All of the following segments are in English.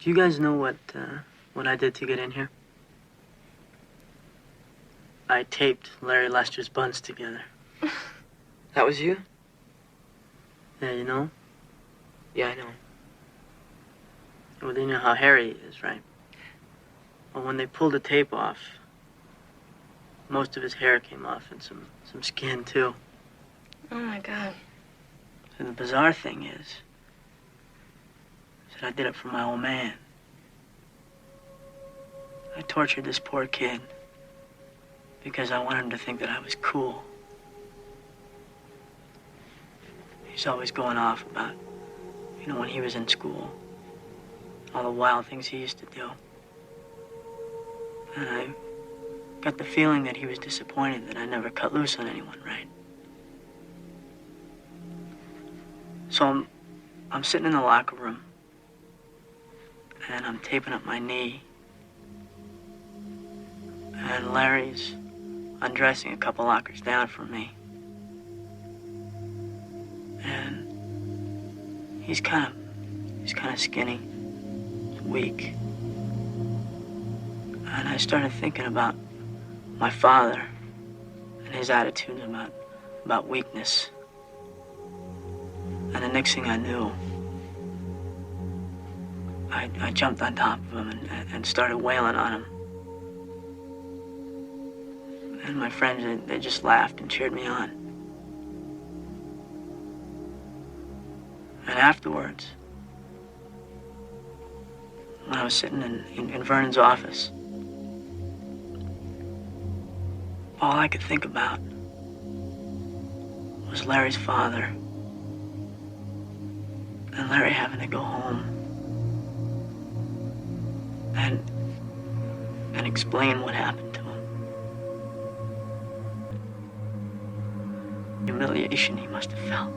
Do you guys know what I did to get in here? I taped Larry Lester's buns together. That was you? Yeah, you know? Yeah, I know. Well, you know how hairy he is, right? Well, when they pulled the tape off, most of his hair came off and some skin, too. Oh, my God. And the bizarre thing is that I did it for my old man. I tortured this poor kid because I wanted him to think that I was cool. He's always going off about, you know, when he was in school, all the wild things he used to do. And I got the feeling that he was disappointed that I never cut loose on anyone, right? So I'm sitting in the locker room, and I'm taping up my knee, and Larry's undressing a couple lockers down from me. And he's kind of skinny, weak. And I started thinking about my father and his attitudes about weakness. And the next thing I knew, I jumped on top of him and started wailing on him. And my friends, they just laughed and cheered me on. And afterwards, when I was sitting in Vernon's office, all I could think about was Larry's father and Larry having to go home and explain what happened to him. The humiliation he must have felt.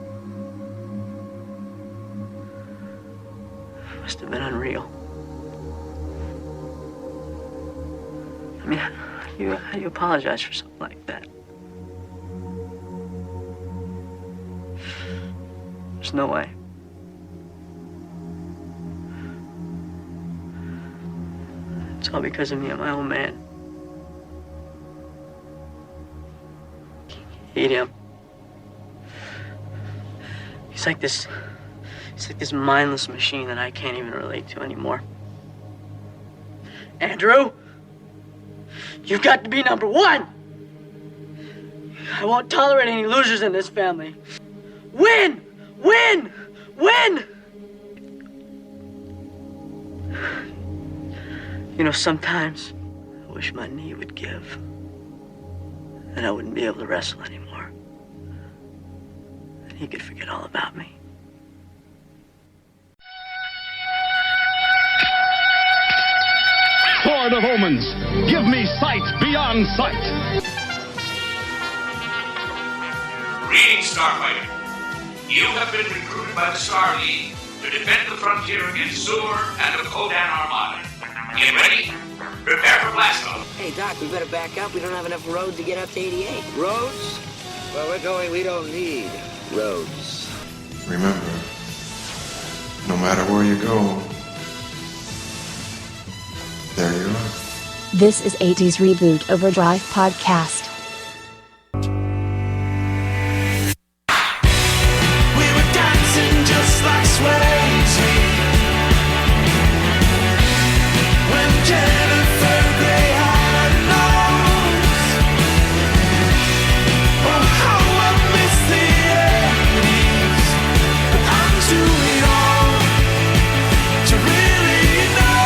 It must have been unreal. I mean, how do you apologize for something like that? There's no way. It's all because of me and my old man. I hate him. He's like this mindless machine that I can't even relate to anymore. Andrew, you've got to be number one. I won't tolerate any losers in this family. Win! Win! Win! You know, sometimes I wish my knee would give and I wouldn't be able to wrestle anymore. And he could forget all about me. Sword of Omens, give me sight beyond sight. Greetings, Starfighter. You have been recruited by the Star League to defend the frontier against Zur and the Kodan Armada. Get ready? Prepare for blast-off. Hey, Doc, we better back up. We don't have enough road to get up to 88. Roads? Where we're going, we don't need roads. Remember, no matter where you go, there you are. This is 80's Reboot Overdrive podcast. We were dancing just like Swayze when Jennifer Grey had a nose. Oh, how I miss the 80s, but I'm too young to really know.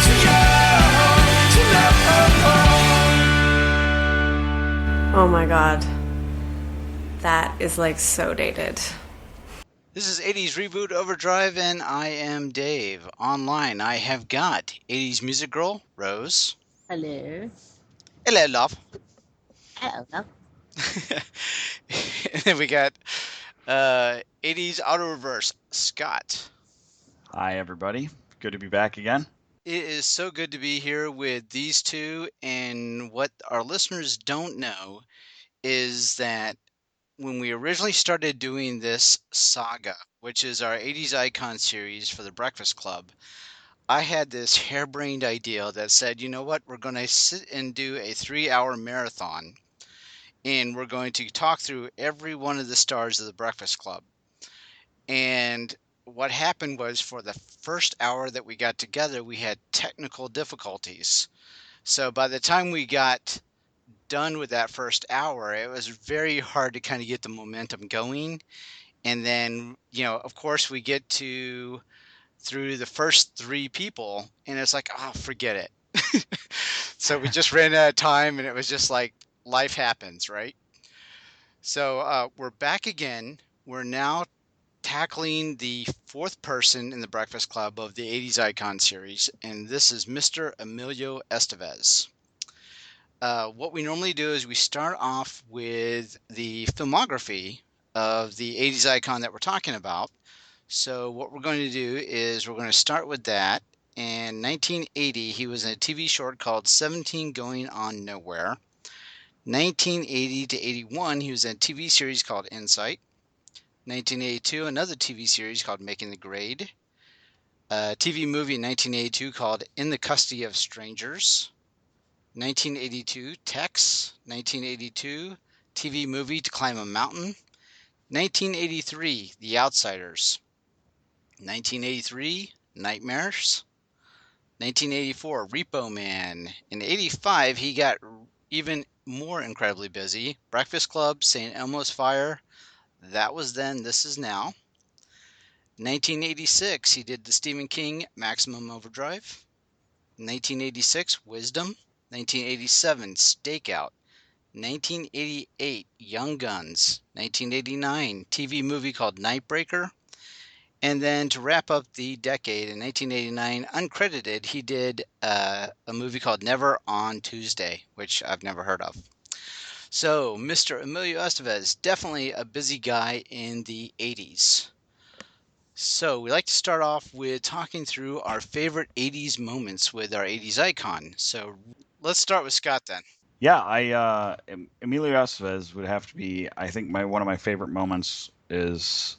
Too young to know. Oh, my God. That is, like, so dated. This is 80's Reboot Overdrive, and I am Dave. Online, I have got 80's Music Girl, Rose. Hello. Hello, love. Hello. And then we got 80's Auto Reverse, Scott. Hi, everybody. Good to be back again. It is so good to be here with these two, and what our listeners don't know is that when we originally started doing this saga, which is our 80s Icon series for the Breakfast Club, I had this harebrained idea that said, you know what, we're going to sit and do a 3-hour marathon, and we're going to talk through every one of the stars of the Breakfast Club. And what happened was, for the first hour that we got together, we had technical difficulties. So by the time we got done with that first hour, it was very hard to kind of get the momentum going. And then, of course, we get through the first 3 people, and it's like, oh, forget it. So we just ran out of time, and it was just like, life happens, right? So we're back again. We're now tackling the 4th person in the Breakfast Club of the 80s Icon series, and this is Mr. Emilio Estevez. What we normally do is we start off with the filmography of the 80s icon that we're talking about. So what we're going to do is we're going to start with that. In 1980, he was in a TV short called 17 Going on Nowhere. 1980 to 81, he was in a TV series called Insight. 1982, another TV series called Making the Grade. A TV movie in 1982 called In the Custody of Strangers. 1982, Tex. 1982, TV movie To Climb a Mountain. 1983, The Outsiders. 1983, Nightmares. 1984, Repo Man. In 85, he got even more incredibly busy. Breakfast Club, St. Elmo's Fire. That Was Then, This Is Now. 1986, he did the Stephen King Maximum Overdrive. 1986, Wisdom. 1987, Stakeout. 1988, Young Guns. 1989, TV movie called Nightbreaker. And then to wrap up the decade, in 1989, uncredited, he did a movie called Never on Tuesday, which I've never heard of. So, Mr. Emilio Estevez, definitely a busy guy in the 80s. So, we like to start off with talking through our favorite 80s moments with our 80s icon. So, let's start with Scott then. Yeah, Emilio Estevez would have to be, I think, one of my favorite moments is,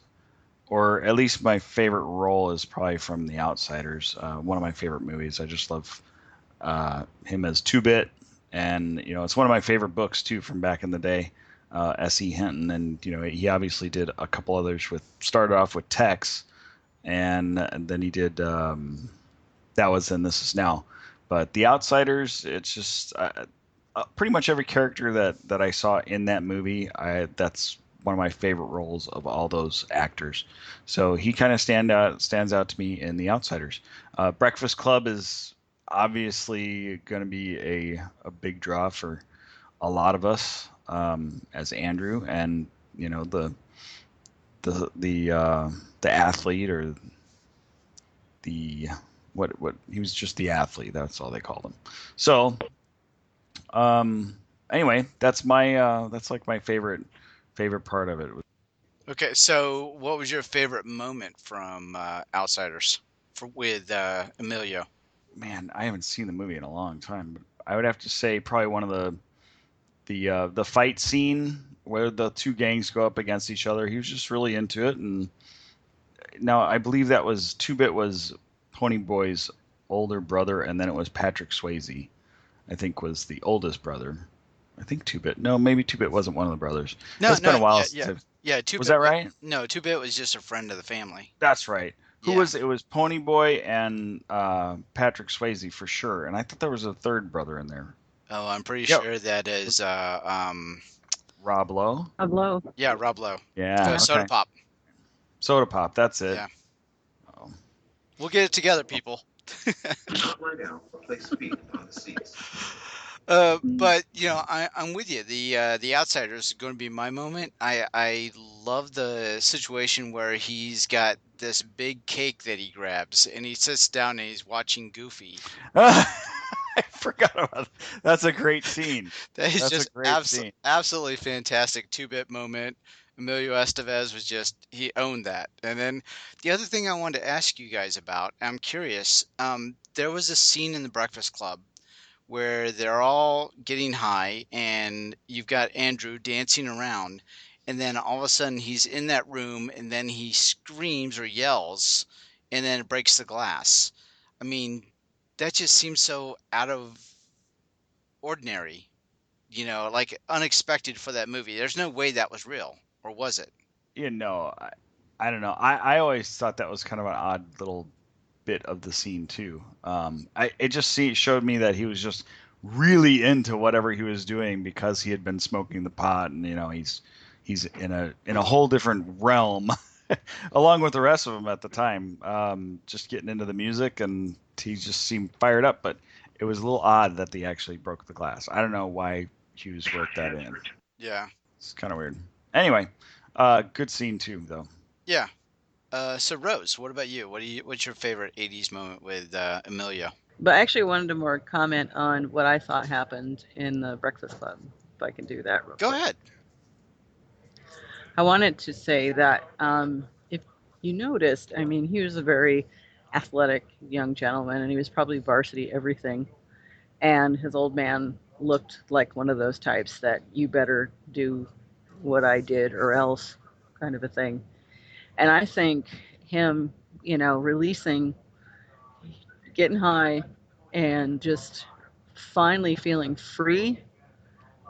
or at least my favorite role is probably from The Outsiders. One of my favorite movies. I just love him as 2-Bit, and it's one of my favorite books too from back in the day. S.E. Hinton, and he obviously did a couple others started off with Tex, and then he did That Was Then, This Is Now. But The Outsiders, it's just pretty much every character that I saw in that movie, that's one of my favorite roles of all those actors. So he kind of stands out to me in The Outsiders. Breakfast Club is obviously going to be a big draw for a lot of us, as Andrew, and the athlete, or the what he was just the athlete. That's all they called him. So anyway, that's like my favorite part of it. Okay, so what was your favorite moment from Outsiders with Emilio? Man, I haven't seen the movie in a long time, but I would have to say probably one of the fight scene where the 2 gangs go up against each other. He was just really into it. And now I believe that was 2-Bit was Ponyboy's older brother, and then it was Patrick Swayze, I think, was the oldest brother. I think 2-Bit. No, maybe 2-Bit wasn't one of the brothers. It's been a while since. Yeah, 2-Bit. Was that right? No, 2-Bit was just a friend of the family. That's right. It was Ponyboy and Patrick Swayze for sure. And I thought there was a third brother in there. Oh, I'm pretty sure that is Rob Lowe. Rob Lowe. Yeah, Rob Lowe. Yeah. Okay. Soda Pop. Soda Pop. That's it. Yeah. Oh. We'll get it together, people. Not right now, but place feet upon the seats. But I'm with you. The Outsiders is going to be my moment. I love the situation where he's got this big cake that he grabs, and he sits down and he's watching Goofy. I forgot about that. That's a great scene. That is just absolutely fantastic 2-Bit moment. Emilio Estevez he owned that. And then the other thing I wanted to ask you guys about, I'm curious, there was a scene in the Breakfast Club where they're all getting high, and you've got Andrew dancing around, and then all of a sudden he's in that room, and then he screams or yells, and then it breaks the glass. I mean, that just seems so out of ordinary, like unexpected for that movie. There's no way that was real, or was it? I don't know. I always thought that was kind of an odd little bit of the scene too. It just showed me that he was just really into whatever he was doing because he had been smoking the pot, and he's in a whole different realm, along with the rest of them at the time. Just getting into the music, and he just seemed fired up. But it was a little odd that they actually broke the glass. I don't know why Hughes worked that in. Yeah. It's kind of weird. Anyway, good scene too, though. Yeah. So Rose, what about you? What's your favorite 80s moment with Emilio? But I actually wanted to more comment on what I thought happened in the Breakfast Club, if I can do that real quick. Go ahead. I wanted to say that if you noticed, I mean, he was a very athletic young gentleman, and he was probably varsity everything. And his old man looked like one of those types that you better do what I did or else kind of a thing. And I think him, releasing, getting high, and just finally feeling free,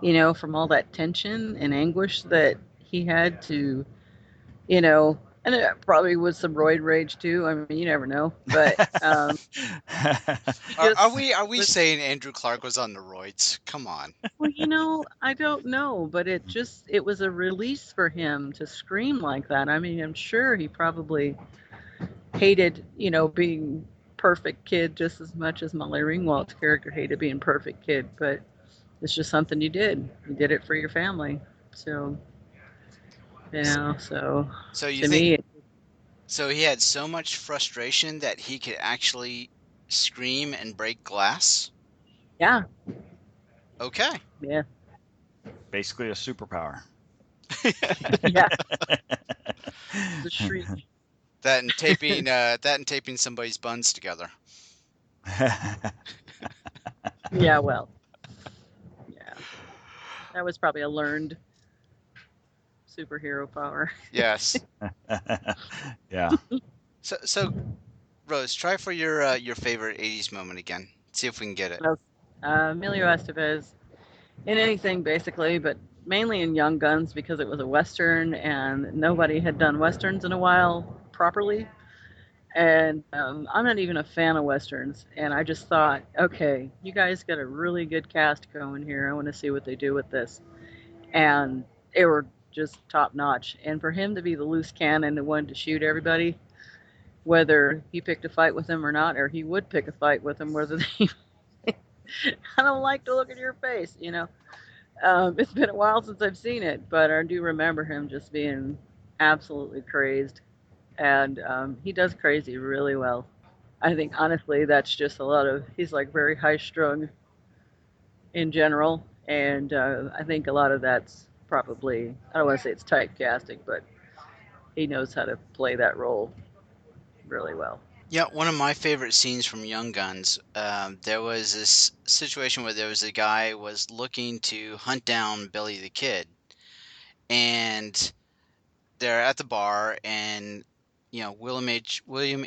from all that tension and anguish that he had to, and it probably was some roid rage too. I mean, you never know. But are we saying Andrew Clark was on the roids? Come on. Well, I don't know, but it was a release for him to scream like that. I mean, I'm sure he probably hated, being perfect kid just as much as Molly Ringwald's character hated being perfect kid, but it's just something you did. You did it for your family. So, So you to think me, so he had so much frustration that he could actually scream and break glass? Yeah. Okay. Yeah. Basically a superpower. Yeah. The shriek. That and taping somebody's buns together. Yeah, well. Yeah. That was probably a learned superhero power. Yes. Yeah. So Rose, try for your favorite 80s moment again. See if we can get it. Emilio Estevez in anything basically, but mainly in Young Guns because it was a Western and nobody had done Westerns in a while properly. And I'm not even a fan of Westerns. And I just thought, okay, you guys got a really good cast going here. I want to see what they do with this. And they were just top notch. And for him to be the loose cannon that wanted to shoot everybody, whether he picked a fight with them or not, or he would pick a fight with them, whether they, I don't like to look at your face, It's been a while since I've seen it, but I do remember him just being absolutely crazed. And he does crazy really well. I think, honestly, that's just he's like very high strung in general. And I think a lot of that's probably, I don't want to say it's typecasting, but he knows how to play that role really well. Yeah, one of my favorite scenes from Young Guns, there was this situation where there was a guy was looking to hunt down Billy the Kid, and they're at the bar, and William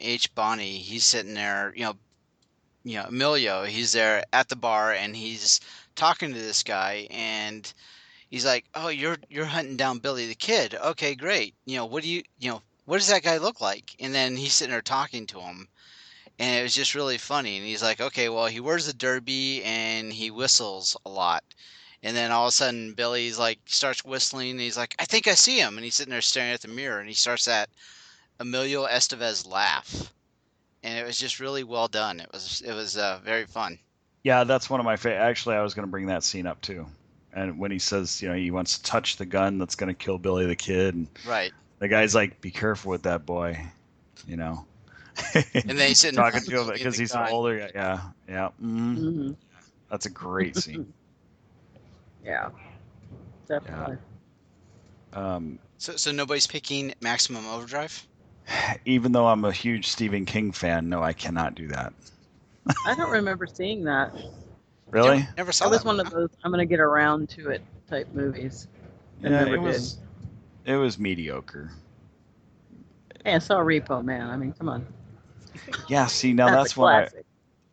H. Bonney, he's sitting there, Emilio, he's there at the bar, and he's talking to this guy, and he's like, "Oh, you're hunting down Billy the Kid. Okay, great. What does that guy look like?" And then he's sitting there talking to him, and it was just really funny. And he's like, "Okay, well, he wears a derby and he whistles a lot." And then all of a sudden, Billy's like starts whistling, and he's like, "I think I see him." And he's sitting there staring at the mirror, and he starts that Emilio Estevez laugh, and it was just really well done. It was very fun. Yeah, that's one of my favorite. Actually, I was going to bring that scene up too. And when he says, he wants to touch the gun that's going to kill Billy the Kid, and right, the guy's like, "Be careful with that boy," And then he's sitting talking to him because he's so older. Yeah. Mm-hmm. Mm-hmm. That's a great scene. Yeah, definitely. Yeah. So nobody's picking Maximum Overdrive? Even though I'm a huge Stephen King fan, no, I cannot do that. I don't remember seeing that. Really? Never saw that. It was that one of those I'm going to get around to it type movies. I never did. It was mediocre. Hey, I saw Repo Man. I mean, come on. Yeah, see, now That's a classic.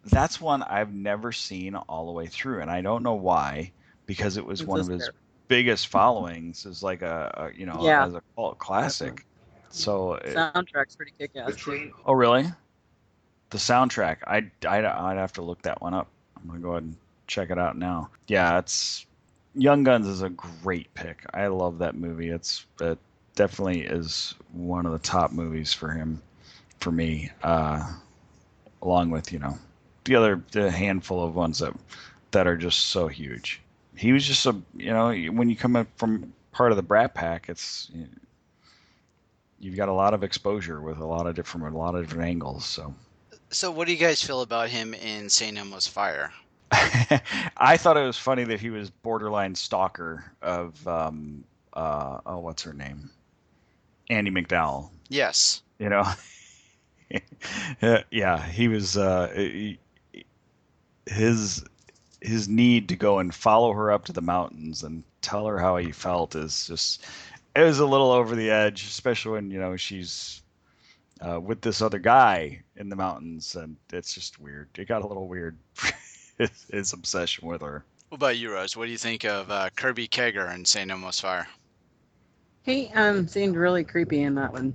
That's one I've never seen all the way through, and I don't know why, because it was It's one of just his there. biggest followings as like Yeah. as a cult classic. So Soundtrack's pretty kick-ass too. oh really? The soundtrack, I'd have to look that one up. I'm gonna go ahead and check it out now. Yeah, it's Young Guns is a great pick. I love that movie. It definitely is one of the top movies for him, for me. Along with the handful of ones that are just so huge. He was just when you come up from part of the Brat Pack, you've got a lot of exposure with a lot of different angles. So what do you guys feel about him in St. Elmo's Fire? I thought it was funny that he was borderline stalker of what's her name, Andy McDowell. Yes. Yeah, he was his need to go and follow her up to the mountains and tell her how he felt is just, it was a little over the edge, especially when she's with this other guy in the mountains, and it's just weird. It got a little weird, his obsession with her. What about you, Rose? What do you think of Kirby Keger in St. Elmo's Fire? He seemed really creepy in that one.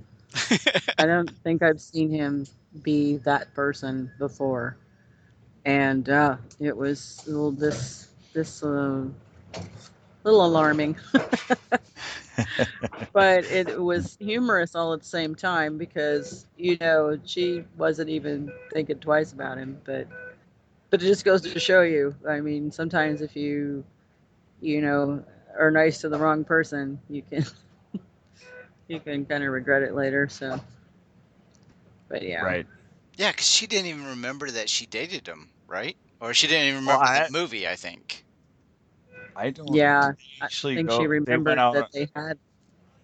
I don't think I've seen him be that person before, and it was a little little alarming. But it was humorous all at the same time because she wasn't even thinking twice about him, but it just goes to show you. I mean, sometimes if you are nice to the wrong person, you can kind of regret it later. So, but yeah, right. Yeah, because she didn't even remember that she dated him, right? Or she didn't even remember the movie, I think. I don't. Yeah, I actually think go, she remembered that they had.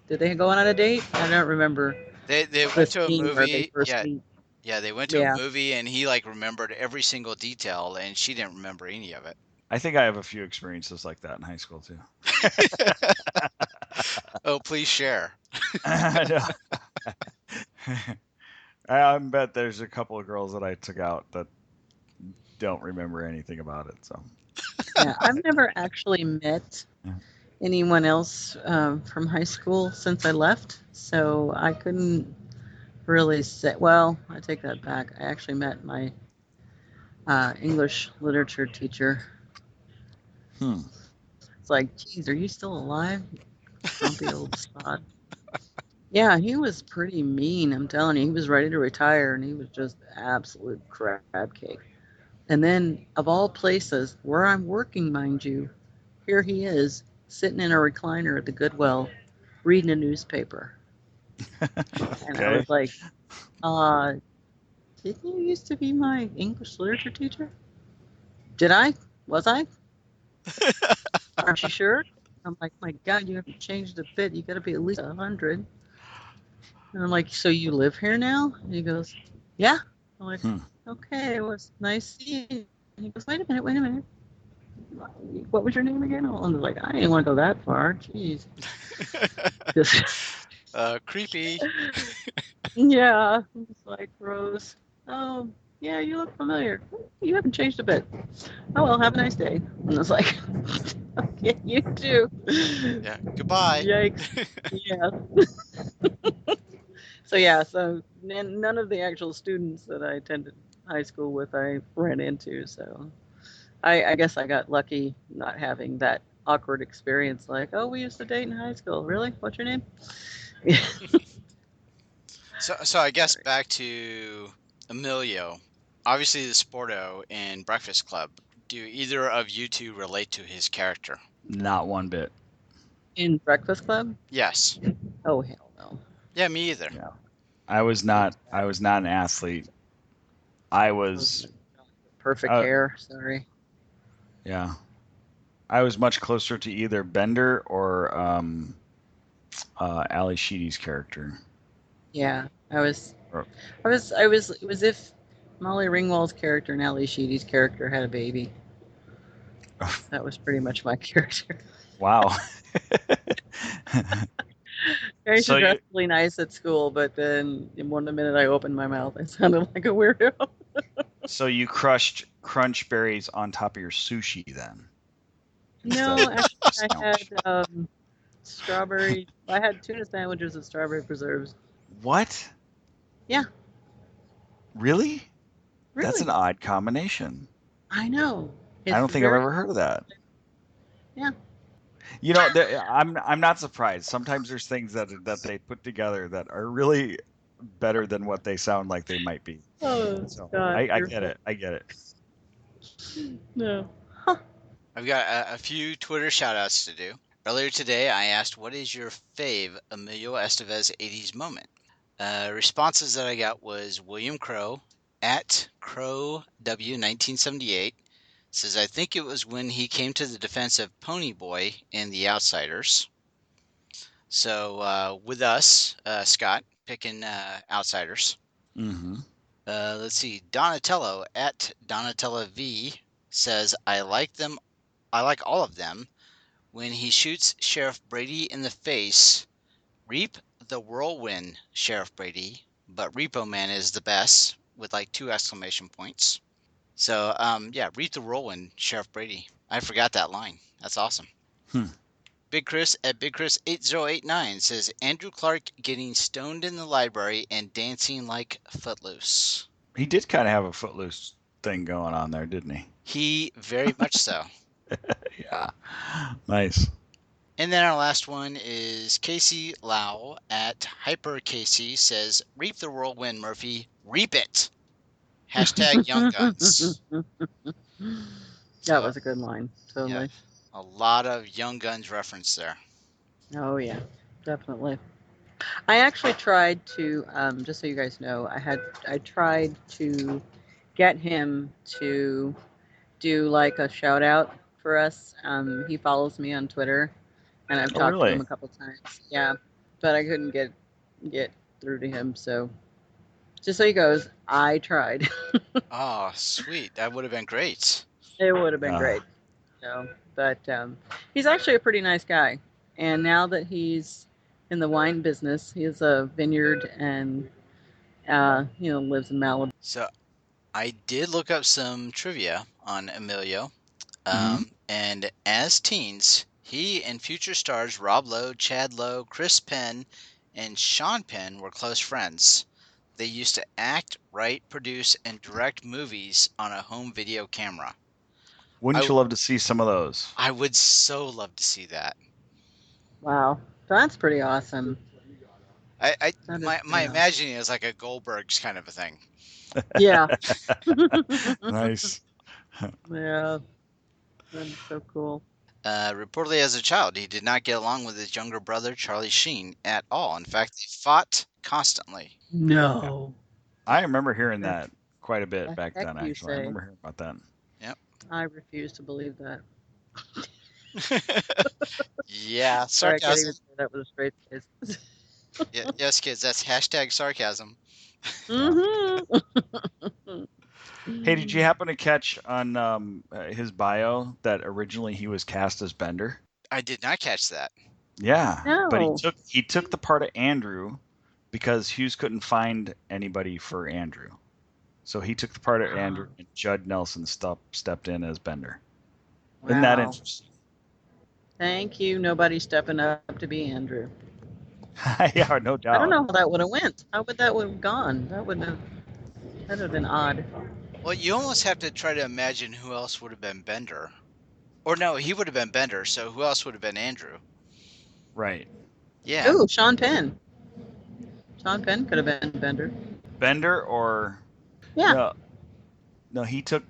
Did they go on a date? I don't remember. They went to a scene where they movie. first Yeah. meet. Yeah, they went to a movie, and he remembered every single detail, and she didn't remember any of it. I think I have a few experiences like that in high school too. Oh, please share. I bet there's a couple of girls that I took out that don't remember anything about it. So Yeah, I've never actually met anyone else from high school since I left, so I couldn't really say. Well, I take that back. I actually met my English literature teacher. It's like, geez, are you still alive? Grumpy old sod. Yeah, he was pretty mean. I'm telling you, he was ready to retire, and he was just absolute crab cake. And then, of all places, where I'm working, mind you, here he is, sitting in a recliner at the Goodwill, reading a newspaper. And I was like, didn't you used to be my English literature teacher? Did I? Was I? Aren't you sure? I'm like, my God, you haven't changed a bit. You got to be at least 100. And I'm like, so you live here now? And he goes, yeah. I'm like, okay, it was nice seeing you. And he goes, wait a minute. What was your name again? I was like, I didn't want to go that far. Jeez. Creepy. Yeah. It's like, Rose, oh, yeah, you look familiar. You haven't changed a bit. Oh, well, have a nice day. And I was like, okay, you too. Yeah, goodbye. Yikes. Yeah. So none of the actual students that I attended high school with I ran into. So I guess I got lucky not having that awkward experience like, oh, we used to date in high school. Really? What's your name? So I guess back to Emilio. Obviously, the Sporto in Breakfast Club. Do either of you two relate to his character? Not one bit. In Breakfast Club? Yes. Oh, hell no. Yeah, me either. Yeah. I was not an athlete. I was perfect hair. Sorry. Yeah, I was much closer to either Bender or Ali Sheedy's character. Yeah, it was if Molly Ringwald's character and Ali Sheedy's character had a baby. That was pretty much my character. Wow. I used So to you- dress really nice at school, but then the minute I opened my mouth, I sounded like a weirdo. So you crushed crunch berries on top of your sushi then? No, Instead of actually, I had sandwich. strawberry. I had tuna sandwiches with strawberry preserves. What? Yeah, Really? That's an really. odd combination. I know. I It's don't think I've very ever heard of that. yeah. You know, I'm not surprised. Sometimes there's things that they put together that are really better than what they sound like they might be. Oh So God, I you're get it. I get it. no. I've got a few Twitter shout-outs to do. Earlier today, I asked, what is your fave Emilio Estevez 80s moment? Responses that I got was William Crow, at CrowW1978, says, I think it was when he came to the defense of Ponyboy in The Outsiders. So with us, Scott, picking Outsiders. Mm-hmm. Let's see. Donatello at Donatella V says, I like all of them. When he shoots Sheriff Brady in the face, reap the whirlwind, Sheriff Brady, but Repo Man is the best, with like 2 exclamation points. So, yeah, reap the whirlwind, Sheriff Brady. I forgot that line. That's awesome. Big Chris at Big Chris 8089 says, Andrew Clark getting stoned in the library and dancing like Footloose. He did kind of have a Footloose thing going on there, didn't he? He very much so. Yeah. Nice. And then our last one is Casey Lau at Hyper Casey says, reap the whirlwind, Murphy. Reap it. Hashtag Young Guns. That was a good line. Totally. Yeah, a lot of Young Guns reference there. Oh yeah, definitely. I actually tried to, just so you guys know, I tried to get him to do like a shout out for us. He follows me on Twitter, and I've talked to him a couple times. Yeah, but I couldn't get through to him. So just so he goes, I tried. Oh, sweet. That would have been great. It would have been great. So, but he's actually a pretty nice guy, and now that he's in the wine business, he has a vineyard and lives in Malibu. So I did look up some trivia on Emilio. And as teens, he and future stars Rob Lowe, Chad Lowe, Chris Penn, and Sean Penn were close friends. They used to act, write, produce, and direct movies on a home video camera. Wouldn't you love to see some of those? I would so love to see that. Wow, that's pretty awesome. My imagining is like a Goldberg's kind of a thing. Yeah. Nice. Yeah. That's so cool. Reportedly, as a child, he did not get along with his younger brother, Charlie Sheen, at all. In fact, they fought constantly. No. I remember hearing that quite a bit back then, you actually. I say? remember hearing about that. Yep. I refuse to believe that. Yeah, Sorry, I can't sarcasm. even say that with a straight face. Yes, kids, that's hashtag sarcasm. Hey, did you happen to catch on his bio that originally he was cast as Bender? I did not catch that. Yeah, but No. he took the part of Andrew because Hughes couldn't find anybody for Andrew, so he took the part of Andrew, and Judd Nelson stepped in as Bender. Isn't that Wow. interesting? Thank you. Nobody stepping up to be Andrew. Yeah, no doubt. I don't know how that would have went. How would that would have gone? That'd have been odd. Well, you almost have to try to imagine who else would have been Bender. Or no, he would have been Bender, so who else would have been Andrew? Right. Yeah. Ooh, Sean Penn. Sean Penn could have been Bender. Bender or Yeah. No, he took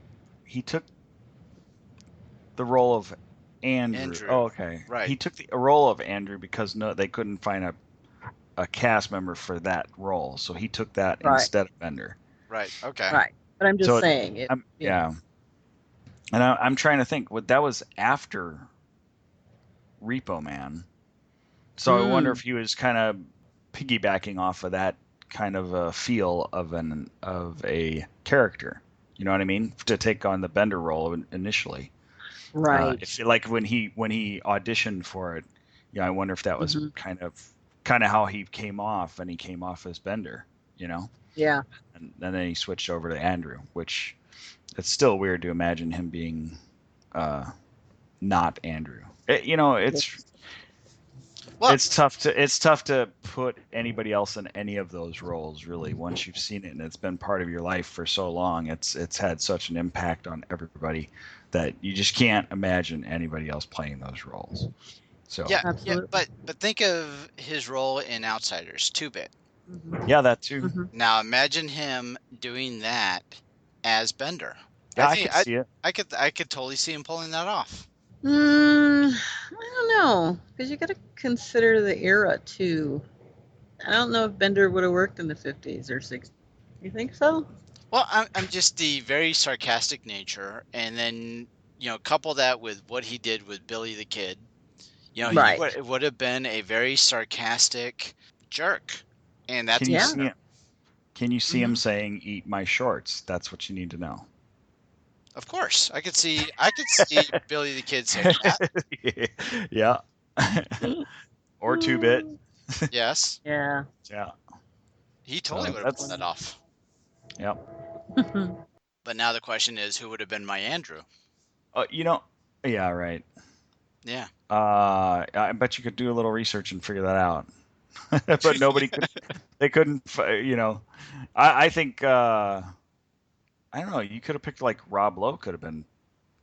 the role of Andrew. Oh, okay. Right. He took the role of Andrew because they couldn't find a cast member for that role, so he took that instead of Bender. Right. Okay. Right. But I'm just saying it. Yeah. And I'm trying to think. What that was after Repo Man, so I wonder if he was kind of piggybacking off of that kind of a feel of a character. You know what I mean? To take on the Bender role initially. Right. Like when he auditioned for it, I wonder if that was kind of kind of how he came off, and he came off as Bender, you know. Yeah. And then he switched over to Andrew, which it's still weird to imagine him being not Andrew. It's tough to put anybody else in any of those roles, really. Once you've seen it and it's been part of your life for so long, it's had such an impact on everybody that you just can't imagine anybody else playing those roles. So yeah, but think of his role in Outsiders, 2-Bit. Mm-hmm. Yeah, that too. Mm-hmm. Now imagine him doing that as Bender. Yeah, I could see it. I could totally see him pulling that off. I don't know, because you got to consider the era too. I don't know if Bender would have worked in the 50s or 60s. You think so? Well, I'm just the very sarcastic nature, and then couple that with what he did with Billy the Kid. Right. He would have been a very sarcastic jerk, and that's Can you see him saying, "Eat my shorts"? That's what you need to know. Of course, I could see Billy the Kid saying that. Yeah. Or 2-Bit. Yes. Yeah. Yeah. He totally would have pulled that off. Yep. But now the question is, who would have been my Andrew? Yeah, right. Yeah. I bet you could do a little research and figure that out. But nobody could. They couldn't. I think. I don't know. You could have picked like Rob Lowe. Could have been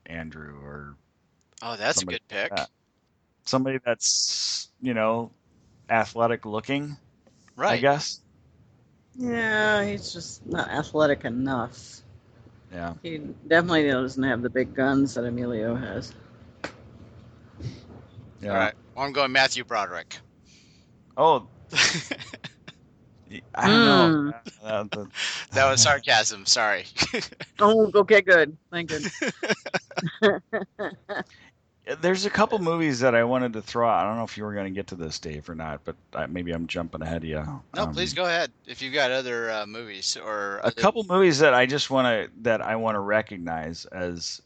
Andrew or. Oh, that's a good pick. Like that. Somebody that's athletic looking. Right. I guess. Yeah, he's just not athletic enough. Yeah. He definitely doesn't have the big guns that Emilio has. Yeah. All right. Well, I'm going Matthew Broderick. Oh. I don't know. That was sarcasm. Sorry. Oh, okay, good. Thank goodness. There's a couple movies that I wanted to throw out. I don't know if you were going to get to this, Dave, or not, but maybe I'm jumping ahead of you. No, please go ahead. If you've got other movies or a couple movies that I want to recognize as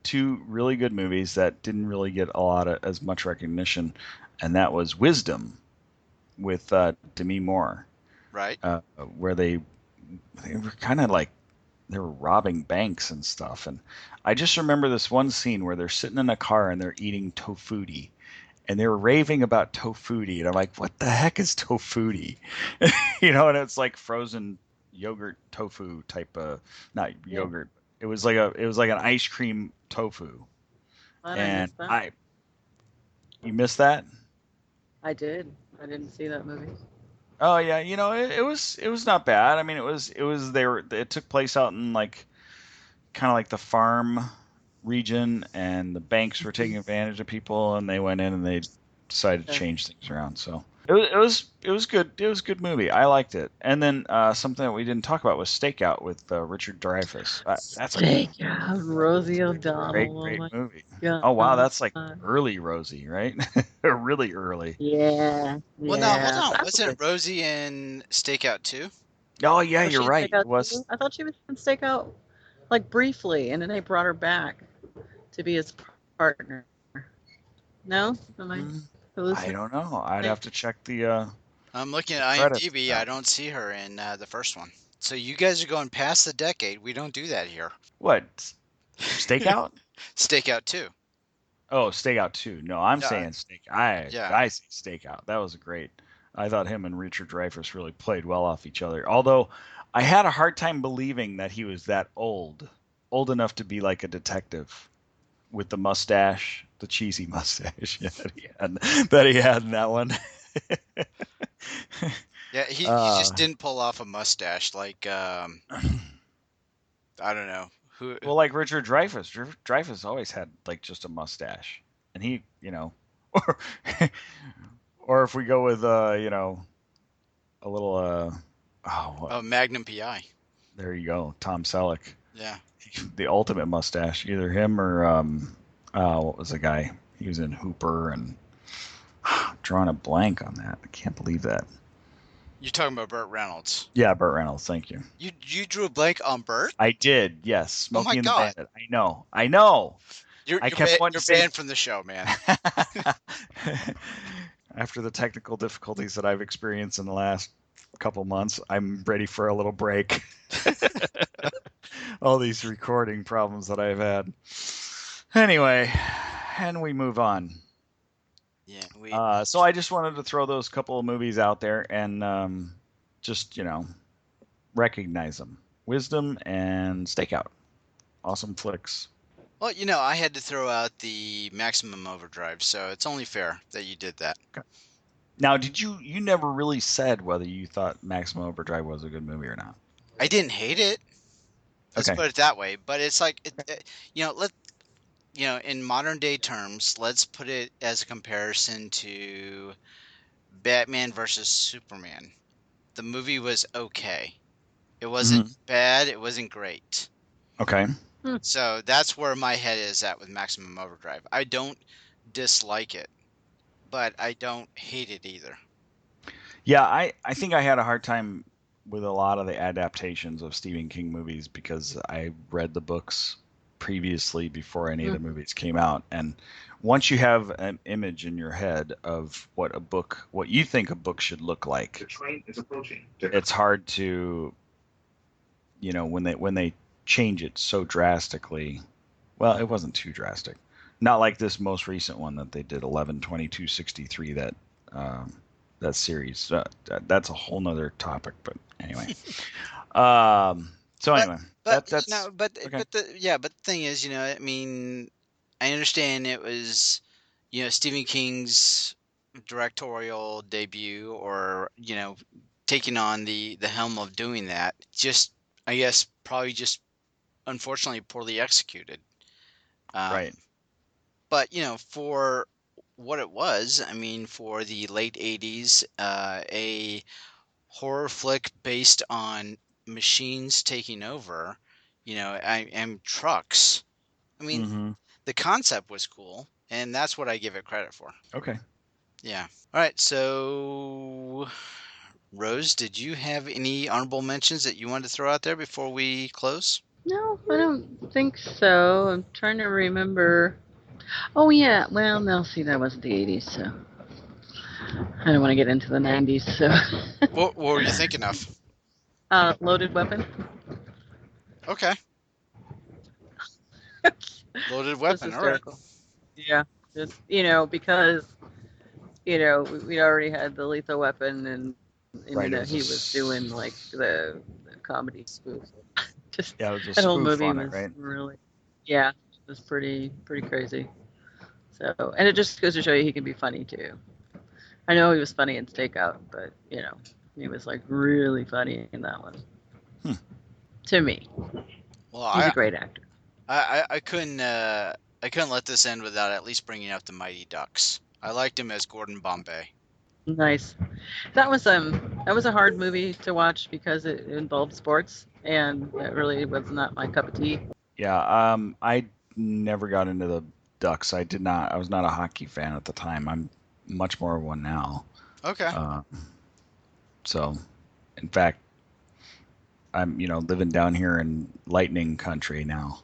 two really good movies that didn't really get as much recognition, and that was Wisdom with Demi Moore. Right. Where they were kind of like they were robbing banks and stuff, and I just remember this one scene where they're sitting in a car and they're eating tofuti, and they were raving about tofuti, and I'm like, what the heck is tofuti? And it's like frozen yogurt tofu type of yogurt. It was like an ice cream tofu. You missed that? I did. I didn't see that movie. Oh yeah, it was not bad. I mean, it took place out in like kind of like the farm region, and the banks were taking advantage of people, and they went in and they decided to change things around. So it was good. It was a good movie. I liked it. And then something that we didn't talk about was Stakeout with Richard Dreyfuss. That's Stakeout, Rosie O'Donnell. Great movie. God. Oh wow, that's like early Rosie, right? Really early. Yeah. Well, now hold on. Wasn't Rosie in Stakeout 2? Oh yeah, you're right. It was. I thought she was in Stakeout like briefly, and then they brought her back to be his partner. No? Am I? I don't know. I'd have to check the. I'm looking at IMDb. I don't see her in the first one. So you guys are going past the decade. We don't do that here. What? Stakeout? Stakeout 2. Oh, Stakeout 2. No, I'm saying Stakeout. I say Stakeout. That was great. I thought him and Richard Dreyfuss really played well off each other. Although I had a hard time believing that he was that old enough to be like a detective with the mustache, the cheesy mustache that he had in that one. Yeah, he just didn't pull off a mustache like I don't know who. Well, like Richard Dreyfuss. Dreyfuss always had like just a mustache, and he, or if we go with a little Magnum PI. There you go, Tom Selleck. Yeah. The ultimate mustache, either him or what was the guy? He was in Hooper, and drawing a blank on that. I can't believe that. You're talking about Burt Reynolds. Yeah, Burt Reynolds. Thank you. You drew a blank on Burt? I did. Yes. Smokey and the God. Bandit. I know. You're banned from the show, man. After the technical difficulties that I've experienced in the last couple months, I'm ready for a little break. All these recording problems that I've had. Anyway, and we move on. Yeah, so I just wanted to throw those couple of movies out there and just, recognize them. Wisdom and Stakeout. Awesome flicks. Well, I had to throw out the Maximum Overdrive, so it's only fair that you did that. Okay. Now, you never really said whether you thought Maximum Overdrive was a good movie or not. I didn't hate it. Let's put it that way. But it's like, in modern day terms, let's put it as a comparison to Batman versus Superman. The movie was okay. It wasn't bad. It wasn't great. Okay. So that's where my head is at with Maximum Overdrive. I don't dislike it, but I don't hate it either. Yeah, I think I had a hard time with a lot of the adaptations of Stephen King movies because I read the books previously before any of the movies came out. And once you have an image in your head of what you think a book should look like, the train is approaching. It's hard to, when they change it so drastically. Well, it wasn't too drastic. Not like this most recent one that they did, 11/22/63, that series. That's a whole nother topic, but anyway. So anyway, but that's but the thing is, I understand it was, Stephen King's directorial debut, or taking on the helm of doing that. Just, I guess, probably just unfortunately poorly executed. Right. But for what it was, for the late 80s, a horror flick based on machines taking over, and trucks. The concept was cool, and that's what I give it credit for. Okay. Yeah. All right. So, Rose, did you have any honorable mentions that you wanted to throw out there before we close? No, I don't think so. I'm trying to remember. Oh, yeah. Well, no, see, that wasn't the 80s, so I don't want to get into the 90s, so. What were you thinking of? Loaded Weapon. Okay. Loaded Weapon, all right. Yeah, just, because, we already had the Lethal Weapon, and he was doing, like, the comedy spoof. Just, yeah, it was a that whole spoof movie on was it, right? really, it was pretty crazy. So, and it just goes to show you he can be funny too. I know he was funny in Stakeout, but he was like really funny in that one. To me, well, he's a great actor. I couldn't let this end without at least bringing up the Mighty Ducks. I liked him as Gordon Bombay. Nice. That was a hard movie to watch because it involved sports, and it really was not my cup of tea. Yeah, I never got into the Ducks. I was not a hockey fan at the time. I'm much more of one now. Okay. So, in fact, I'm living down here in Lightning country now,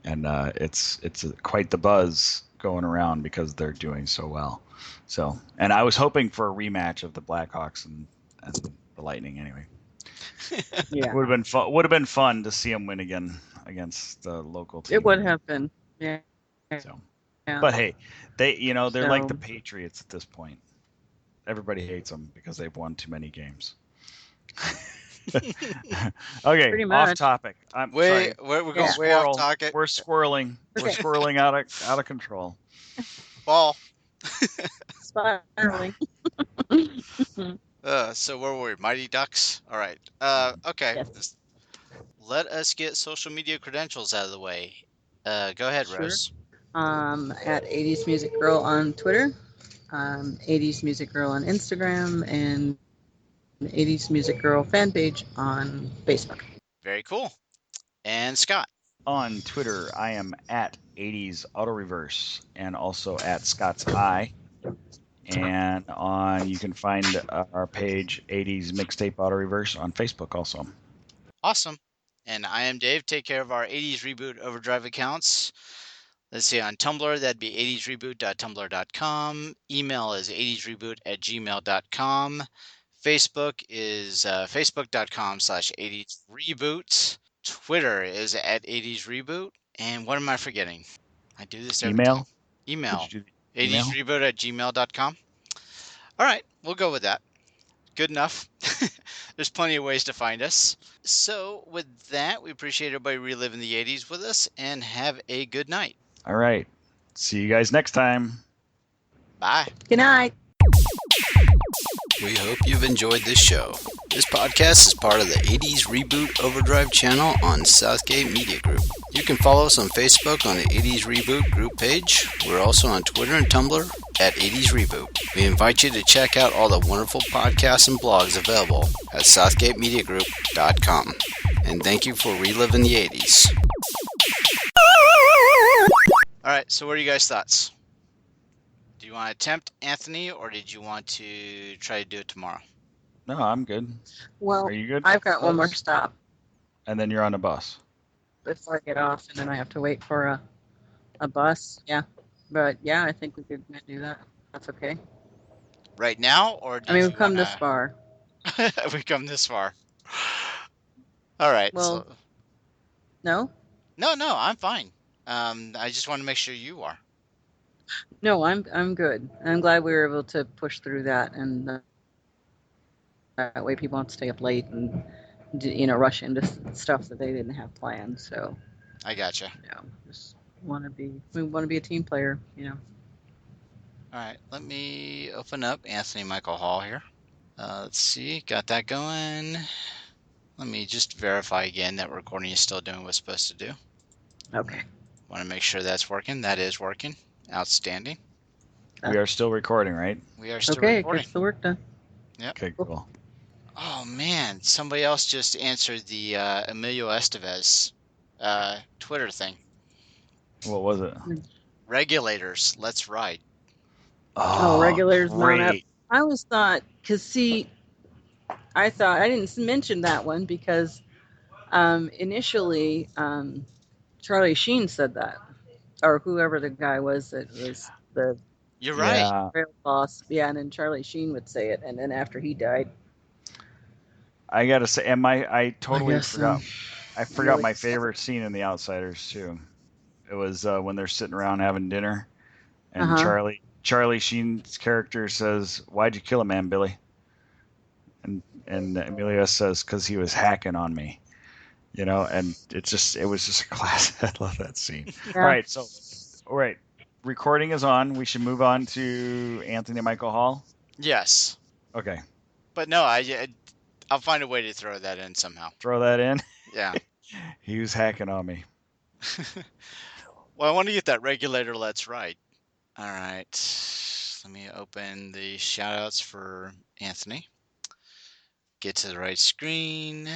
and it's quite the buzz going around because they're doing so well. So, and I was hoping for a rematch of the Blackhawks and the Lightning anyway. Yeah, would have been fun to see them win again against the local team. It would have been. Yeah. So, yeah. But hey, they're like the Patriots at this point. Everybody hates them because they've won too many games. Okay, Pretty much. off topic. We're going way off topic. We're swirling. We're swirling out of control. Ball. Spiraling. So where were we? Mighty Ducks? All right. Okay. Yes. Let us get social media credentials out of the way. Go ahead, Sure. Rose. At 80's Music Girl on Twitter, 80's Music Girl on Instagram, and 80's Music Girl fan page on Facebook. Very cool. And Scott? On Twitter, I am at 80's Auto Reverse and also at Scott's Eye. And you can find our page 80's Mixtape Auto Reverse on Facebook also. Awesome. And I am Dave. Take care of our 80's Reboot Overdrive accounts. Let's see, on Tumblr, that'd be 80sreboot.tumblr.com. Email is 80sreboot@gmail.com. Facebook is facebook.com/80sreboot. Twitter is @80sreboot. And what am I forgetting? I do this every time. Email. Did you do the email? 80sreboot@gmail.com. All right, we'll go with that. Good enough. There's plenty of ways to find us. So with that, we appreciate everybody reliving the 80s with us, and have a good night. All right. See you guys next time. Bye. Good night. We hope you've enjoyed this show. This podcast is part of the 80s Reboot Overdrive channel on Southgate Media Group. You can follow us on Facebook on the 80s Reboot group page. We're also on Twitter and Tumblr at 80s Reboot. We invite you to check out all the wonderful podcasts and blogs available at southgatemediagroup.com. And thank you for reliving the 80s. All right, so what are you guys' thoughts? Do you want to attempt, Anthony, or did you want to try to do it tomorrow? No, I'm good. Well, Are you good? I've got one more stop And then you're on the bus. before I get off, and then I have to wait for a bus. Yeah. But yeah, I think we could do that. That's okay. Right now, or I mean, we've come this far. We've come this far. All right. Well, so... No? No, I'm fine. I just want to make sure you are. No, I'm good. I'm glad we were able to push through that, and that way people don't stay up late and rush into stuff that they didn't have planned. So I gotcha. Yeah, we want to be a team player. All right, let me open up Anthony Michael Hall here. Let's see, got that going. Let me just verify again that recording is still doing what it's supposed to do. Okay. Want to make sure that's working. That is working. Outstanding. We are still recording, right? We are still recording. recording. Gets the work done. Yep. Okay, cool. Oh man, somebody else just answered the Emilio Estevez Twitter thing. What was it? Regulators, let's ride. Oh, regulators great. mount up. I always thought, I didn't mention that one because initially Charlie Sheen said that, or whoever the guy was that was the You're right. rail boss. Yeah, and then Charlie Sheen would say it, and then after he died. I gotta say, I totally forgot. I forgot really my favorite scene in The Outsiders too. It was when they're sitting around having dinner, and Charlie Sheen's character says, "Why'd you kill a man, Billy?" And Emilio says, "'Cause he was hacking on me." And it was just a class. I love that scene. Yeah. All right, recording is on. We should move on to Anthony Michael Hall. Yes. Okay. But no, I'll find a way to throw that in somehow. Throw that in? Yeah. He was hacking on me. Well, I want to get that regulator let's ride. All right. Let me open the shout outs for Anthony. Get to the right screen.